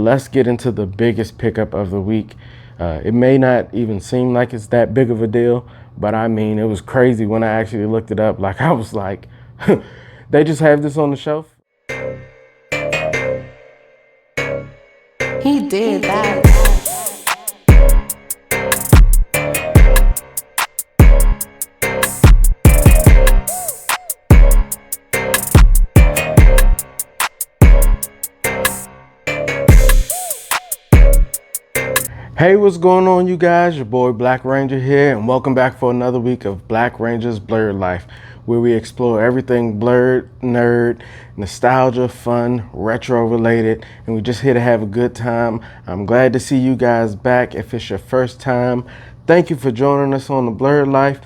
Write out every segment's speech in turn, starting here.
let's get into the biggest pickup of the week. It may not even seem like it's that big of a deal, but I mean, it was crazy when I actually looked it up. Like, I was like, they just have this on the shelf. He did that. Hey, what's going on, you guys? Your boy Black Ranger here, and welcome back for another week of BlakRanger's Blerd Life, where we explore everything blerd, nerd, nostalgia, fun, retro related, and we're just here to have a good time. I'm glad to see you guys back. If it's your first time, thank you for joining us on the Blerd Life,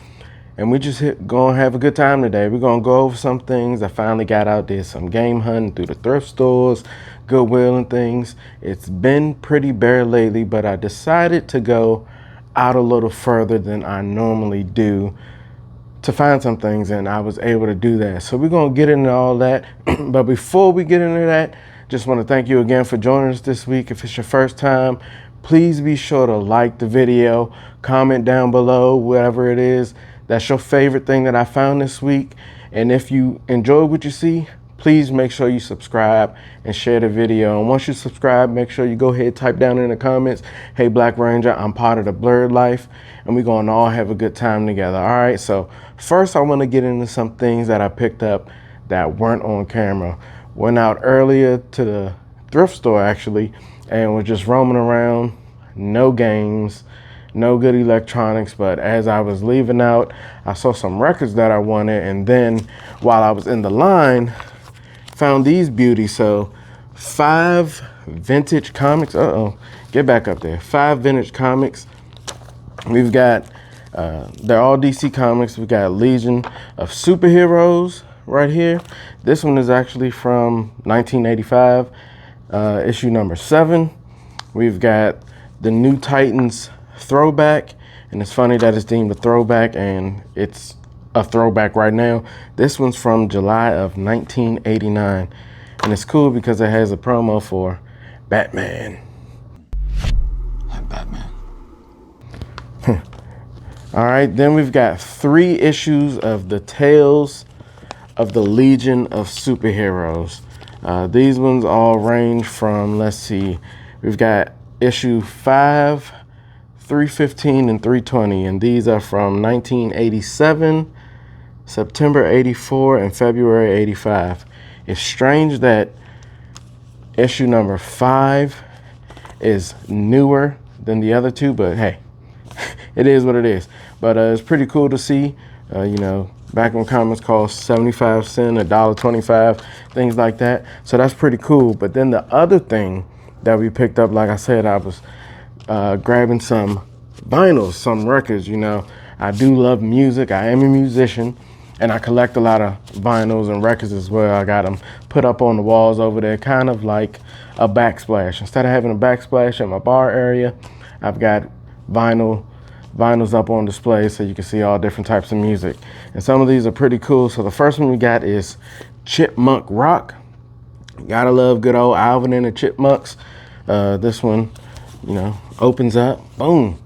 and we just gonna have a good time today. We're gonna go over some things. I finally got out there, some game hunting through the thrift stores, Goodwill and things. It's been pretty bare lately, but I decided to go out a little further than I normally do to find some things, and I was able to do that. So we're gonna get into all that. But before we get into that, just want to thank you again for joining us this week. If it's your first time, please be sure to like the video, comment down below, whatever it is that's your favorite thing that I found this week. And if you enjoy what you see, please make sure you subscribe and share the video. And once you subscribe, make sure you go ahead, type down in the comments, hey, Black Ranger, I'm part of the Blerd Life, and we're gonna all have a good time together. All right, so first I wanna get into some things that I picked up that weren't on camera. Went out earlier to the thrift store actually, and was just roaming around, no games, no good electronics, but as I was leaving out, I saw some records that I wanted, and then while I was in the line, found these beauties. So 5 vintage comics. Get back up there. 5 vintage comics. We've got they're all DC comics. We got Legion of Superheroes right here. This one is actually from 1985, issue number 7. We've got the New Titans throwback, and it's funny that it's deemed a throwback and it's a throwback right now. This one's from July of 1989, and it's cool because it has a promo for Batman. Hi, Batman. All right, then we've got 3 issues of the Tales of the Legion of Superheroes. These ones all range from, let's see, we've got issue 5, 315, and 320, and these are from 1987, September 84, and February 85. It's strange that issue number 5 is newer than the other 2, but hey, it is what it is. But it's pretty cool to see, you know, back when comics cost 75 cents, $1.25, things like that. So that's pretty cool. But then the other thing that we picked up, like I said, I was grabbing some vinyls, some records. You know, I do love music. I am a musician, and I collect a lot of vinyls and records as well. I got them put up on the walls over there, kind of like a backsplash. Instead of having a backsplash at my bar area, I've got vinyls up on display so you can see all different types of music. And some of these are pretty cool. So the first one we got is Chipmunk Rock. Gotta love good old Alvin and the Chipmunks. This one, you know, opens up, boom,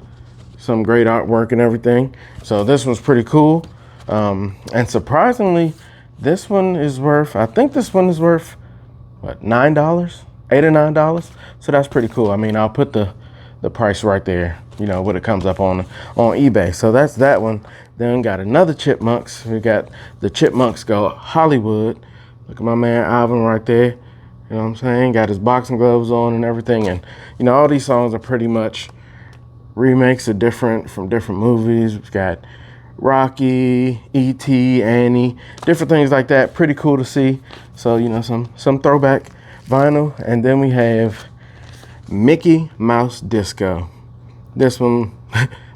some great artwork and everything. So this one's pretty cool. And surprisingly, this one is worth, I think this one is worth, what, $9? $8 or $9? So that's pretty cool. I mean, I'll put the price right there, you know, when it comes up on eBay. So that's that one. Then got another Chipmunks. We got the Chipmunks Go Hollywood. Look at my man Alvin right there. You know what I'm saying? Got his boxing gloves on and everything. And, you know, all these songs are pretty much remakes of different movies. We've got Rocky, E.T., Annie, different things like that. Pretty cool to see. So, you know, some throwback vinyl. And then we have Mickey Mouse Disco. This one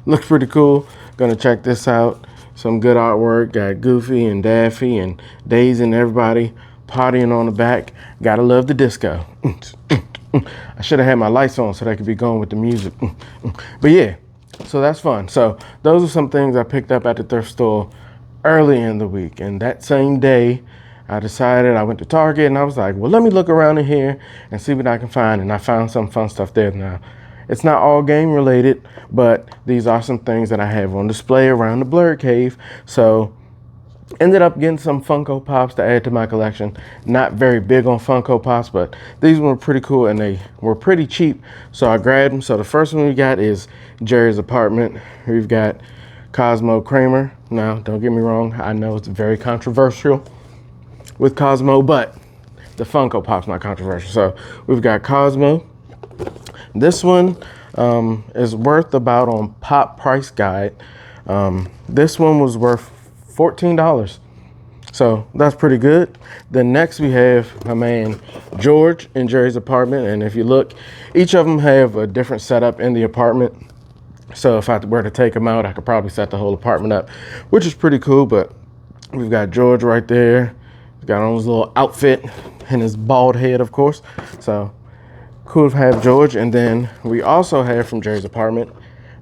looks pretty cool. Gonna check this out. Some good artwork. Got Goofy and Daffy and Daisy and everybody partying on the back. Gotta love the disco. I should have had my lights on so they could be going with the music. But yeah, so that's fun. So those are some things I picked up at the thrift store early in the week. And that same day, I decided, I went to Target and I was like, well, let me look around in here and see what I can find. And I found some fun stuff there. Now, it's not all game related, but these are some things that I have on display around the Blerd Cave. So ended up getting some Funko Pops to add to my collection. Not very big on Funko Pops, but these were pretty cool and they were pretty cheap. So I grabbed them. So the first one we got is Jerry's apartment. We've got Cosmo Kramer. Now, don't get me wrong. I know it's very controversial with Cosmo, but the Funko Pop's not controversial. So we've got Cosmo. This one is worth about on Pop Price Guide. This one was worth $14. So that's pretty good. Then next we have my man George in Jerry's apartment. And if you look, each of them have a different setup in the apartment. So if I were to take them out, I could probably set the whole apartment up, which is pretty cool. But we've got George right there. He's got on his little outfit and his bald head, of course. So cool to have George. And then we also have from Jerry's apartment,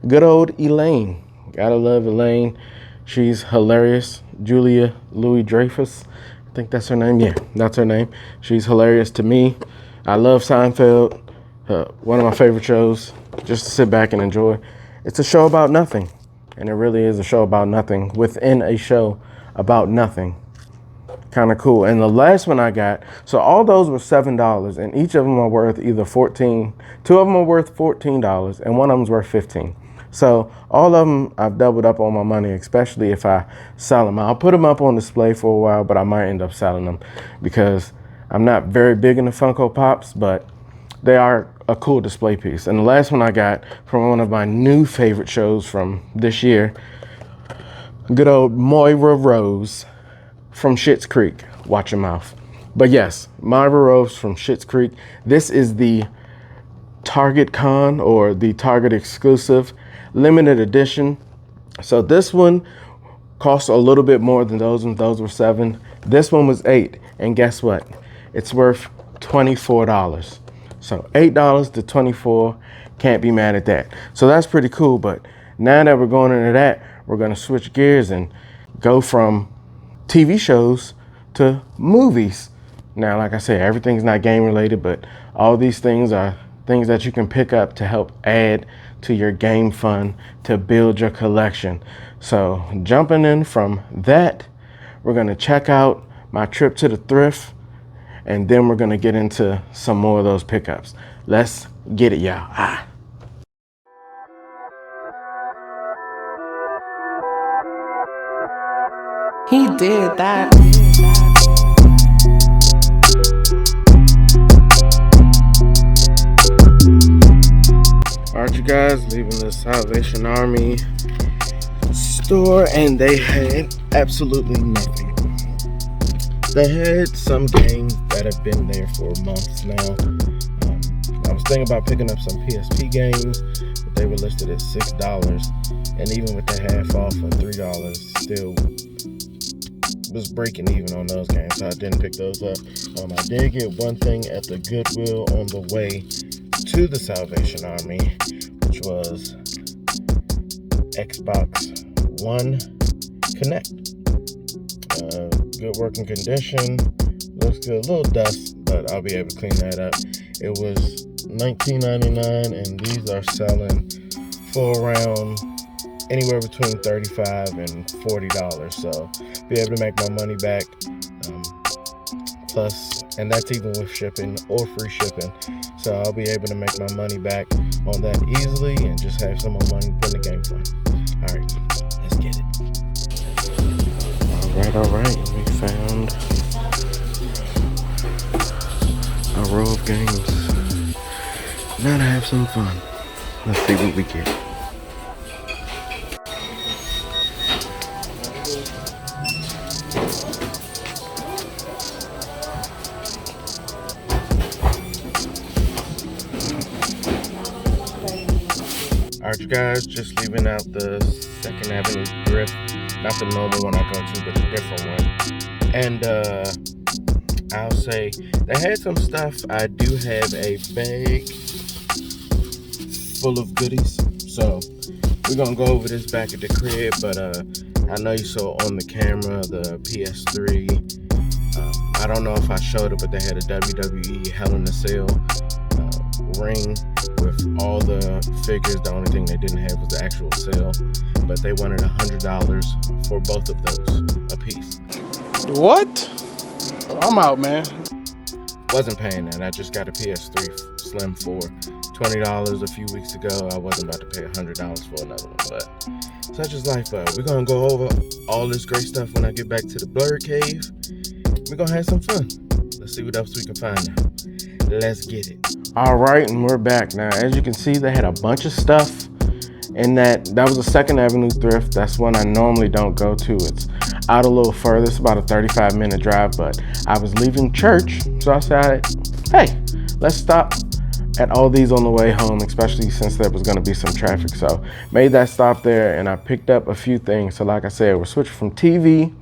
good old Elaine. Gotta love Elaine. She's hilarious. Julia Louis-Dreyfus. I think that's her name. Yeah, that's her name. She's hilarious to me. I love Seinfeld. One of my favorite shows just to sit back and enjoy. It's a show about nothing. And it really is a show about nothing within a show about nothing. Kind of cool. And the last one I got, so all those were $7 and each of them are worth either 14. Two of them are worth $14 and one of them's worth 15. So all of them, I've doubled up on my money, especially if I sell them. I'll put them up on display for a while, but I might end up selling them because I'm not very big into Funko Pops, but they are a cool display piece. And the last one I got from one of my new favorite shows from this year, good old Moira Rose from Schitt's Creek. Watch your mouth. But yes, Moira Rose from Schitt's Creek. This is the Target Con or the Target exclusive limited edition. So this one costs a little bit more than those ones. Those were $7. This one was $8. And guess what? It's worth $24. So $8 to $24. Can't be mad at that. So that's pretty cool. But now that we're going into that, we're going to switch gears and go from TV shows to movies. Now, like I said, everything's not game related, but all these things are things that you can pick up to help add to your game fun, to build your collection. So jumping in from that, we're gonna check out my trip to the Thrift, and then we're gonna get into some more of those pickups. Let's get it, y'all. He did that. Alright, you guys, leaving the Salvation Army store, and they had absolutely nothing. They had some games that have been there for months now. I was thinking about picking up some PSP games, but they were listed at $6, and even with the half off of $3, still was breaking even on those games, so I didn't pick those up. I did get one thing at the Goodwill on the way to the Salvation Army, which was Xbox One Connect. Good working condition, looks good, a little dust, but I'll be able to clean that up. It was $19.99, and these are selling for around anywhere between $35 and $40, so be able to make my money back. Plus, and that's even with shipping or free shipping, so I'll be able to make my money back on that easily and just have some more money to put in the game fund. Alright, let's get it. Alright, we found a row of games. Now to have some fun. Let's see what we get. Alright, you guys, just leaving out the 2nd Avenue Thrift. Not the normal one I go to, but a different one. And I'll say they had some stuff. I do have a bag full of goodies, so we're gonna go over this back at the crib. But I know you saw on the camera the PS3 I don't know if I showed it, but they had a WWE Hell in a Cell ring with all the figures. The only thing they didn't have was the actual cell, but they wanted $100 for both of those a piece. What? I'm out, man. Wasn't paying that. I just got a PS3 Slim for $20 a few weeks ago. I wasn't about to pay $100 for another one, but such is life. We're gonna go over all this great stuff when I get back to the Blerd Cave. We're gonna have some fun. Let's see what else we can find now. Let's get it. All right, and we're back now. As you can see, they had a bunch of stuff in that was a Second Avenue thrift. That's one I normally don't go to. It's out a little further. It's about a 35-minute drive, but I was leaving church, so I said, hey, let's stop at all these on the way home, especially since there was going to be some traffic. So made that stop there, and I picked up a few things. So like I said, we're switching from TV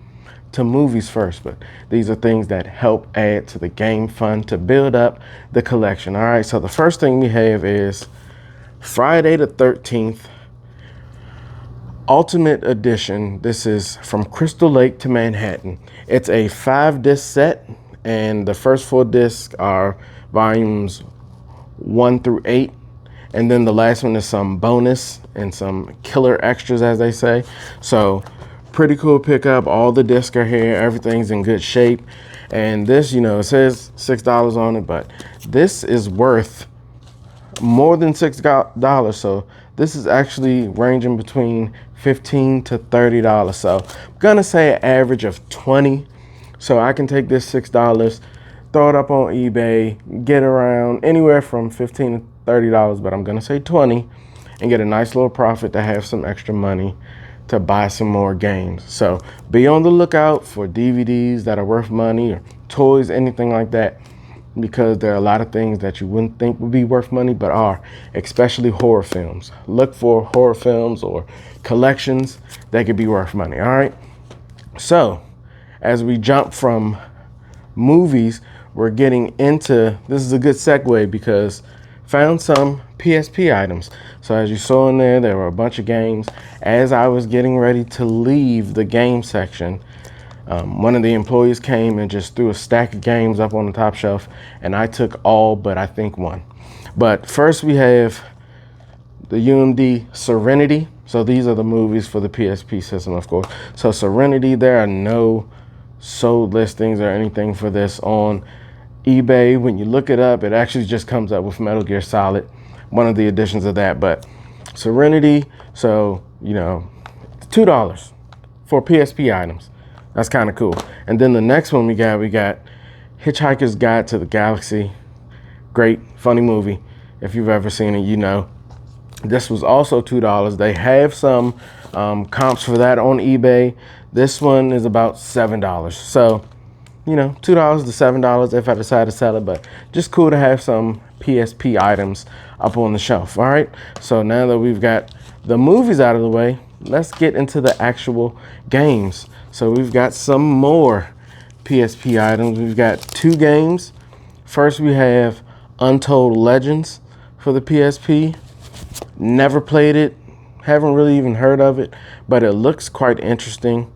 to movies first, but these are things that help add to the game fun to build up the collection. All right, so the first thing we have is Friday the 13th Ultimate Edition. This is From Crystal Lake to Manhattan. It's a 5-disc set, and the first 4 discs are volumes 1 through 8, and then the last one is some bonus and some killer extras, as they say. So pretty cool pickup. All the discs are here. Everything's in good shape. And this, it says $6 on it, but this is worth more than $6. So this is actually ranging between $15 to $30. So I'm gonna say an average of $20. So I can take this $6, throw it up on eBay, get around anywhere from $15 to $30, but I'm gonna say $20 and get a nice little profit to have some extra money to buy some more games. So be on the lookout for DVDs that are worth money, or toys, anything like that, because there are a lot of things that you wouldn't think would be worth money but are, especially horror films. Look for horror films or collections that could be worth money. All right, so as we jump from movies, we're getting into, this is a good segue because found some PSP items. So as you saw in there, there were a bunch of games. As I was getting ready to leave the game section, one of the employees came and just threw a stack of games up on the top shelf, and I took all but I think one. But first we have the UMD Serenity. So these are the movies for the PSP system, of course. So Serenity, there are no sold listings or anything for this on eBay. When you look it up, it actually just comes up with Metal Gear Solid, one of the editions of that. But Serenity, so $2 for PSP items. That's kind of cool. And then the next one we got Hitchhiker's Guide to the Galaxy. Great, funny movie. If you've ever seen it, This was also $2. They have some comps for that on eBay. This one is about $7. So, $2 to $7 if I decide to sell it, but just cool to have some PSP items up on the shelf. All right, so now that we've got the movies out of the way, let's get into the actual games. So we've got some more PSP items. We've got 2 games. First we have Untold Legends for the PSP. Never played it, haven't really even heard of it, but it looks quite interesting.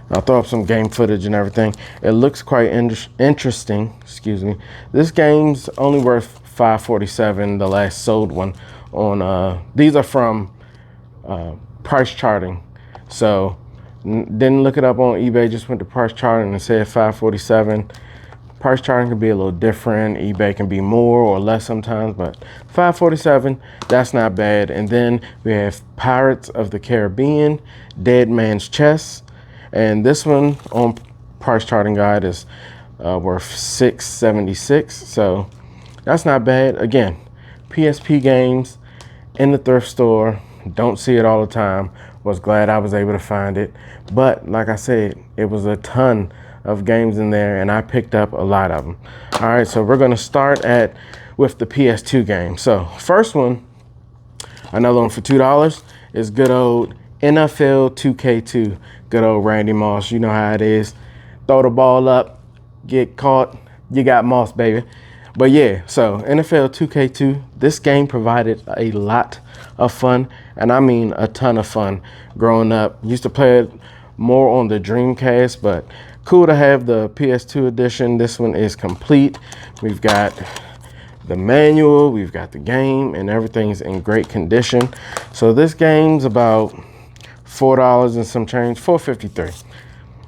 I'll throw up some game footage and everything. It looks quite interesting. Excuse me. This game's only worth $5.47, the last sold one on these are from price charting. So didn't look it up on eBay, just went to price charting and said $5.47. Price charting can be a little different. eBay can be more or less sometimes, but $5.47, that's not bad. And then we have Pirates of the Caribbean, Dead Man's Chest. And this one on price charting guide is worth $6.76. So that's not bad. Again, PSP games in the thrift store. Don't see it all the time. Was glad I was able to find it. But like I said, it was a ton of games in there, and I picked up a lot of them. All right, so we're gonna start with the PS2 game. So first one, another one for $2, is good old NFL 2K2. Good old Randy Moss, you know how it is. Throw the ball up, get caught, you got Moss, baby. But yeah, so NFL 2K2, this game provided a lot of fun, and I mean a ton of fun growing up. Used to play it more on the Dreamcast, but cool to have the PS2 edition. This one is complete. We've got the manual, we've got the game, and everything's in great condition. So this game's about $4 and some change, $4.53.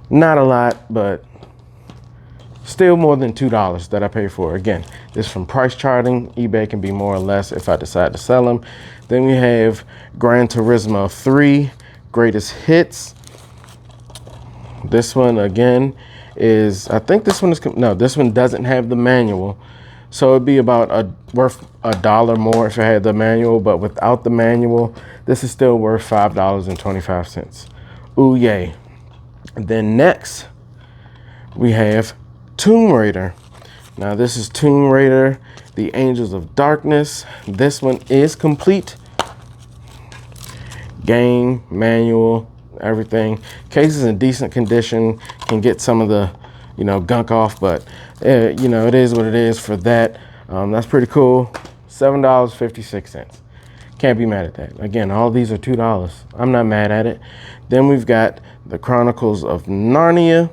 Not a lot, but still more than $2 that I paid for. Again, this is from price charting. eBay can be more or less if I decide to sell them. Then we have Gran Turismo 3 Greatest Hits. This one again is, I think this one is, no, this one doesn't have the manual. So it'd be about worth $1 more if it had the manual, but without the manual, this is still worth $5.25. Ooh, yay. Then next, we have Tomb Raider. Now this is Tomb Raider, The Angels of Darkness. This one is complete. Game, manual, everything. Case is in decent condition. Can get some of the, gunk off, but it is what it is for that. That's pretty cool. $7.56. Can't be mad at that. Again, all these are $2. I'm not mad at it. Then we've got the Chronicles of Narnia.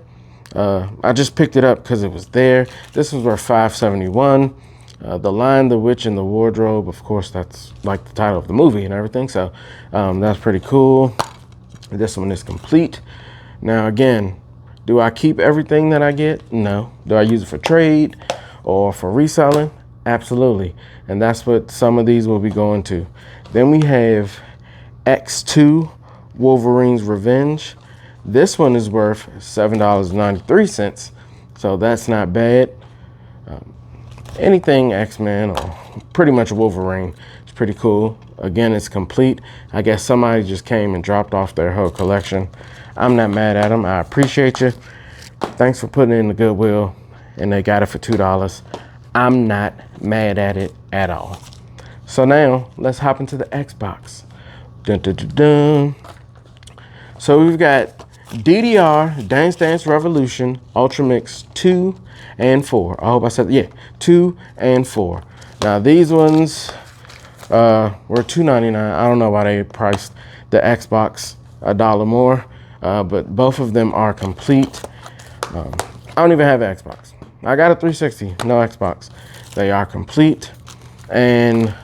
I just picked it up because it was there. This was worth $5.71. The Lion, the Witch, and the Wardrobe. Of course, that's like the title of the movie and everything. So that's pretty cool. This one is complete. Now, again, do I keep everything that I get? No. Do I use it for trade or for reselling? Absolutely. And that's what some of these will be going to. Then we have X2 Wolverines Revenge. This one is worth $7.93, so that's not bad. Anything X-Men or pretty much Wolverine is pretty cool. Again, it's complete. I guess somebody just came and dropped off their whole collection. I'm not mad at them. I appreciate you. Thanks for putting in the goodwill, and they got it for $2. I'm not mad at it at all. So now let's hop into the Xbox. Dun, dun, dun, dun. So we've got DDR Dance Dance Revolution Ultra Mix 2 and 4. I hope I said, yeah, 2 and 4. Now these ones were $2.99. I don't know why they priced the Xbox $1 more, but both of them are complete. I don't even have an Xbox. I got a 360, no Xbox. They are complete, and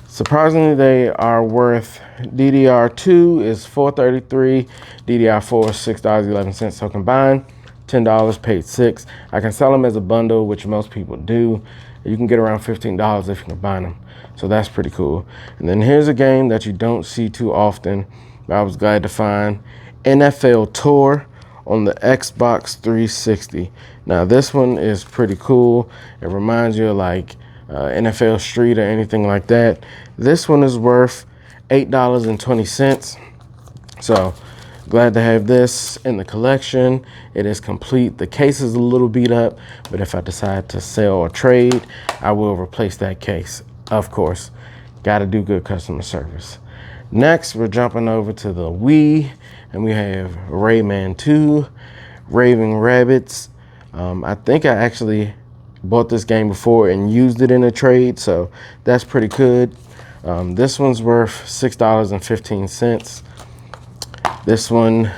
surprisingly, they are worth, DDR2 is $4.33, DDR4 is $6.11. So combined, $10, paid $6. I can sell them as a bundle, which most people do. You can get around $15 if you combine them. So that's pretty cool. And then here's a game that you don't see too often, but I was glad to find. NFL Tour on the Xbox 360. Now this one is pretty cool. It reminds you of like NFL Street or anything like that. This one is worth $8.20. So glad to have this in the collection. It is complete. The case is a little beat up, but if I decide to sell or trade, I will replace that case. Of course, got to do good customer service. Next, we're jumping over to the Wii, and we have Rayman 2, Raving Rabbits. I think I actually bought this game before and used it in a trade, so that's pretty good. This one's worth $6.15. This one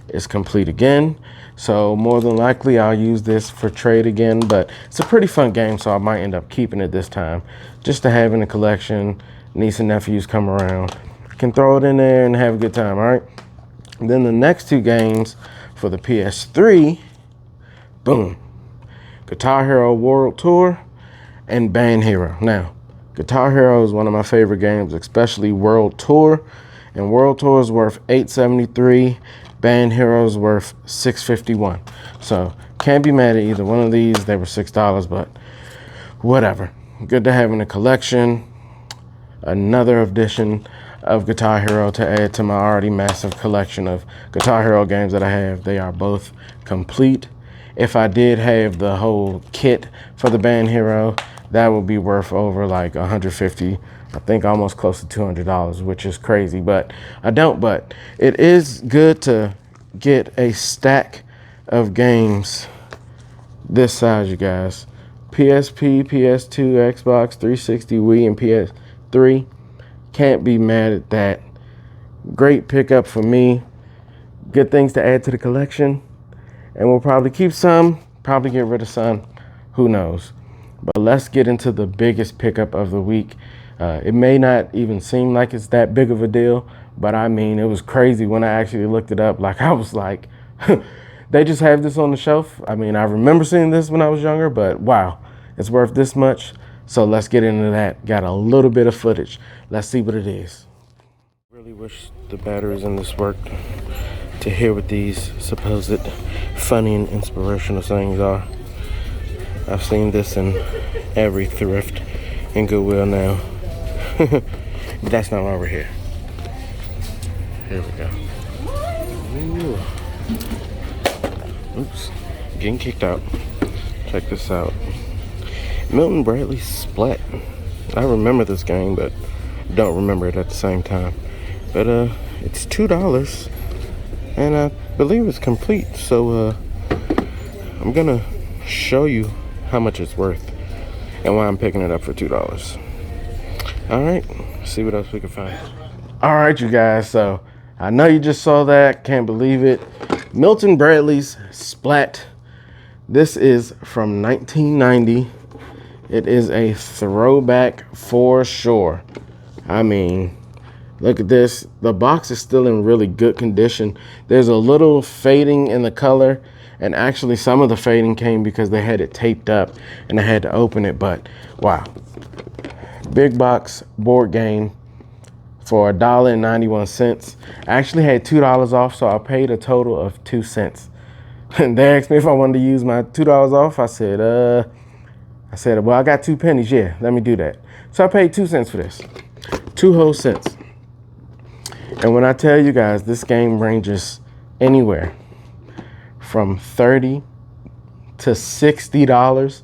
is complete again, so more than likely I'll use this for trade again, but it's a pretty fun game, so I might end up keeping it this time just to have in the collection. Niece and nephews come around, can throw it in there and have a good time. All right, and then the next two games for the PS3, boom, Guitar Hero World Tour and Band Hero. Now, Guitar Hero is one of my favorite games, especially World Tour. And World Tour is worth $8.73. Band Hero is worth $6.51. So can't be mad at either one of these. They were $6, but whatever. Good to have in a collection. Another edition of Guitar Hero to add to my already massive collection of Guitar Hero games that I have. They are both complete. If I did have the whole kit for the Band Hero, that would be worth over like $150, I think almost close to $200, which is crazy, but I don't. But it is good to get a stack of games this size, you guys. PSP, PS2, Xbox 360, Wii, and PS3. Can't be mad at that. Great pickup for me. Good things to add to the collection. And we'll probably keep some, probably get rid of some, who knows. But let's get into the biggest pickup of the week. It may not even seem like it's that big of a deal, but I mean, it was crazy when I actually looked it up. Like, I was like, they just have this on the shelf. I mean, I remember seeing this when I was younger, but wow, it's worth this much. So let's get into that. Got a little bit of footage. Let's see what it is. Really wish the batteries in this worked to hear what these supposed funny and inspirational things are. I've seen this in every thrift and Goodwill now. But that's not why we're here. Here we go. Ooh. Oops, getting kicked out. Check this out. Milton Bradley's Splat. I remember this game, but don't remember it at the same time. But it's $2, and I believe it's complete. So I'm gonna show you how much it's worth and why I'm picking it up for $2. All right, see what else we can find. All right, you guys. So I know you just saw that. Can't believe it. Milton Bradley's Splat. This is from 1990. It is a throwback for sure. I mean, look at this. The box is still in really good condition. There's a little fading in the color, and actually some of the fading came because they had it taped up and I had to open it. But wow, big box board game for $1.91. I actually had $2 off, so I paid a total of 2 cents. And they asked me if I wanted to use my $2 off. I said, well, I got 2 pennies. Yeah, let me do that. So I paid 2 cents for this. 2 whole cents. And when I tell you guys, this game ranges anywhere from $30 to $60.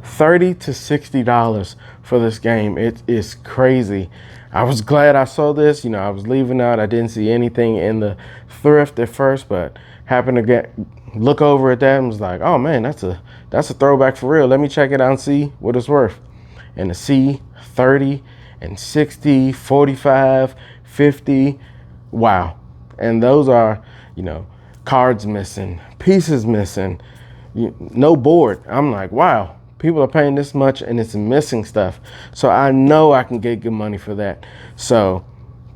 $30 to $60 for this game. It is crazy. I was glad I saw this. You know, I was leaving out. I didn't see anything in the thrift at first, but happened to look over at that and was like, oh man, that's a throwback for real. Let me check it out and see what it's worth. And to see 30 and 60, 45, 50, wow. And those are, you know, cards missing, pieces missing, no board. I'm like, wow. People are paying this much and it's missing stuff. So I know I can get good money for that. So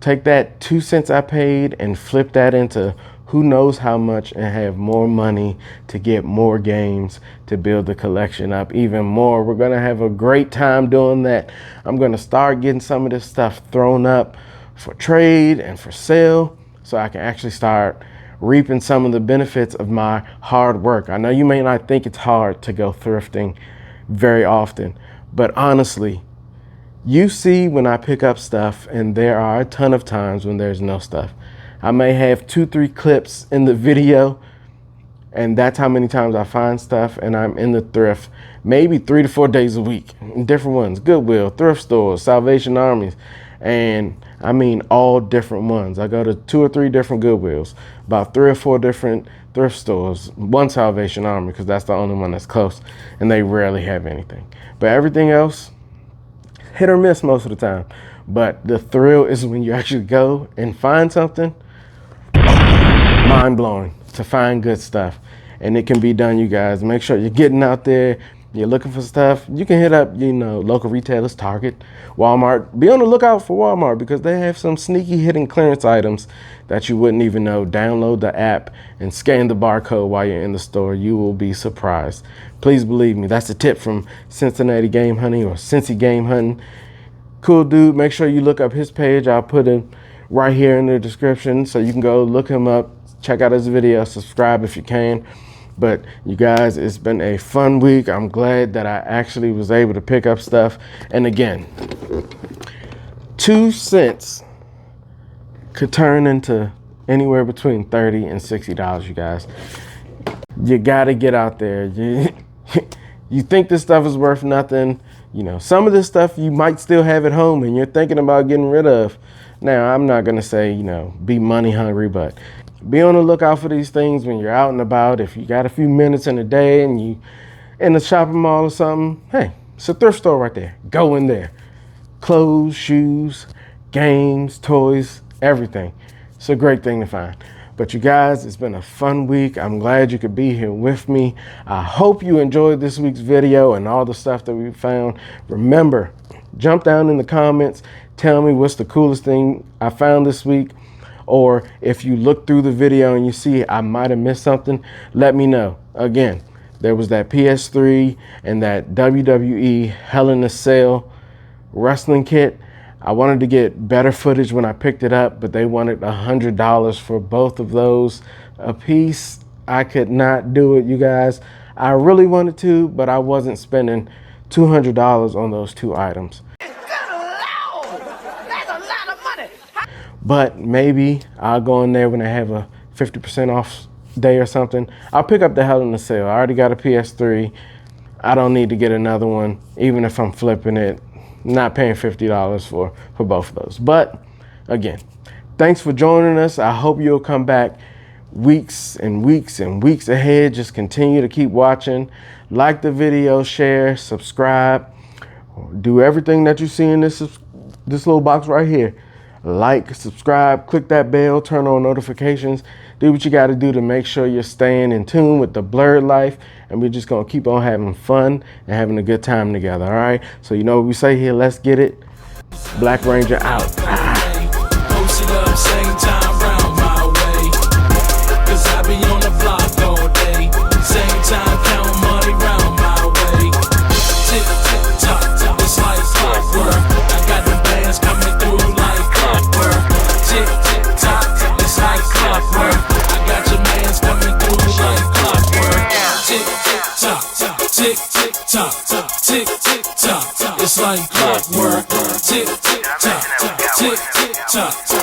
take that 2 cents I paid and flip that into who knows how much and have more money to get more games to build the collection up even more. We're going to have a great time doing that. I'm going to start getting some of this stuff thrown up for trade and for sale so I can actually start reaping some of the benefits of my hard work. I know you may not think it's hard to go thrifting very often, but honestly, you see when I pick up stuff, and there are a ton of times when there's no stuff. I may have 2-3 clips in the video, and that's how many times I find stuff, and I'm in the thrift maybe 3 to 4 days a week. Different ones, Goodwill, thrift stores, Salvation Armies, and I mean all different ones. I go to 2 or 3 different Goodwills, about 3 or 4 different thrift stores, 1 Salvation Army because that's the only one that's close, and they rarely have anything. But everything else, hit or miss most of the time. But the thrill is when you actually go and find something, mind blowing to find good stuff. And it can be done, you guys. Make sure you're getting out there. You're looking for stuff. You can hit up, you know, local retailers, Target, Walmart. Be on the lookout for Walmart because they have some sneaky hidden clearance items that you wouldn't even know. Download the app and scan the barcode while you're in the store. You will be surprised. Please believe me. That's a tip from Cincinnati Game Hunting or Cincy Game Hunting. Cool dude. Make sure you look up his page. I'll put it right here in the description so you can go look him up, check out his video, subscribe if you can. But you guys, it's been a fun week. I'm glad that I actually was able to pick up stuff. And again, 2 cents could turn into anywhere between $30 and $60, you guys. You gotta get out there. You think this stuff is worth nothing. You know, some of this stuff you might still have at home and you're thinking about getting rid of. Now, I'm not gonna say, you know, be money hungry, but be on the lookout for these things when you're out and about. If you got a few minutes in a day and you in a shopping mall or something, hey, it's a thrift store right there. Go in there. Clothes, shoes, games, toys, everything. It's a great thing to find. But you guys, it's been a fun week. I'm glad you could be here with me. I hope you enjoyed this week's video and all the stuff that we found. Remember, jump down in the comments. Tell me what's the coolest thing I found this week. Or if you look through the video and you see I might have missed something, let me know. Again, there was that PS3 and that WWE Hell in a Cell wrestling kit. I wanted to get better footage when I picked it up, but they wanted $100 for both of those a piece. I could not do it, you guys. I really wanted to, but I wasn't spending $200 on those two items. But maybe I'll go in there when they have a 50% off day or something. I'll pick up the Hell in a Cell. I already got a PS3. I don't need to get another one, even if I'm flipping it. Not paying $50 for both of those. But again, thanks for joining us. I hope you'll come back weeks and weeks and weeks ahead. Just continue to keep watching. Like the video, share, subscribe. Do everything that you see in this little box right here. Like, subscribe, click that bell, turn on notifications. Do what you got to do to make sure you're staying in tune with the Blerd Life. And we're just going to keep on having fun and having a good time together, all right? So you know what we say here, let's get it. Black Ranger out. Tick, tick, tock, tock, tick, tick, tock, tock. It's like clockwork. Tick, tick, tock, tock, tick, tick, tock, tock.